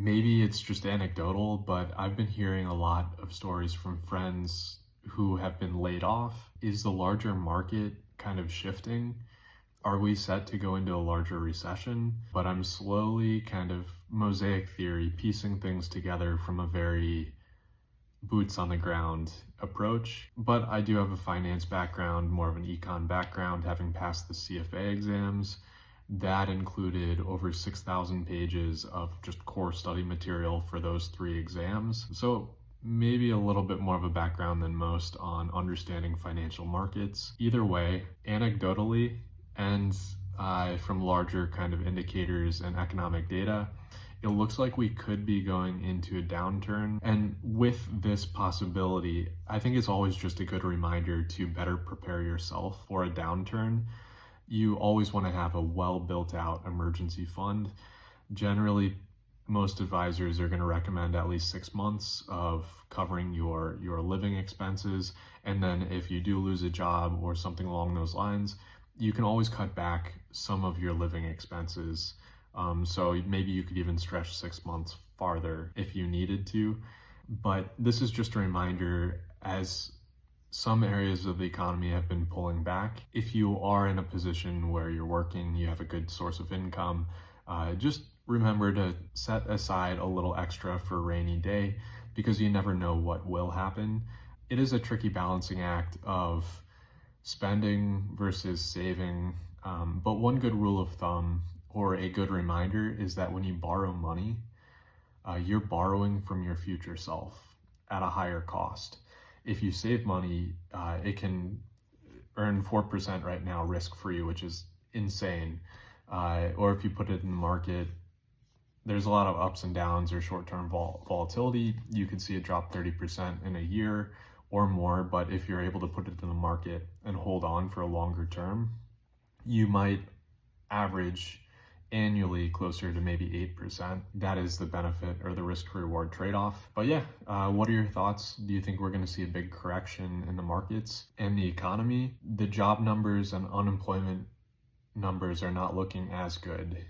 Maybe it's just anecdotal, but I've been hearing a lot of stories from friends who have been laid off. Is the larger market kind of shifting? Are we set to go into a larger recession? But I'm slowly kind of mosaic theory, piecing things together from a very boots on the ground approach. But I do have a finance background, more of an econ background, having passed the CFA exams. That included over 6,000 pages of just core study material for those three exams. So maybe a little bit more of a background than most on understanding financial markets. Either way, anecdotally and from larger kind of indicators and economic data, it looks like we could be going into a downturn. And with this possibility, I think it's always just a good reminder to better prepare yourself for a downturn. You always want to have a well built out emergency fund. Generally, most advisors are going to recommend at least 6 months of covering your living expenses. And then if you do lose a job or something along those lines, you can always cut back some of your living expenses. So maybe you could even stretch 6 months farther if you needed to. But this is just a reminder, as some areas of the economy have been pulling back. If you are in a position where you're working, you have a good source of income, just remember to set aside a little extra for a rainy day, because you never know what will happen. It is a tricky balancing act of spending versus saving, but one good rule of thumb or a good reminder is that when you borrow money, you're borrowing from your future self at a higher cost. If you save money, it can earn 4% right now risk-free, which is insane. Or if you put it in the market, there's a lot of ups and downs or short-term volatility. You could see it drop 30% in a year or more, but if you're able to put it in the market and hold on for a longer term, you might average annually closer to maybe 8%. That is the benefit or the risk reward trade-off. But yeah, what are your thoughts? Do you think we're going to see a big correction in the markets and the economy? The job numbers and unemployment numbers are not looking as good.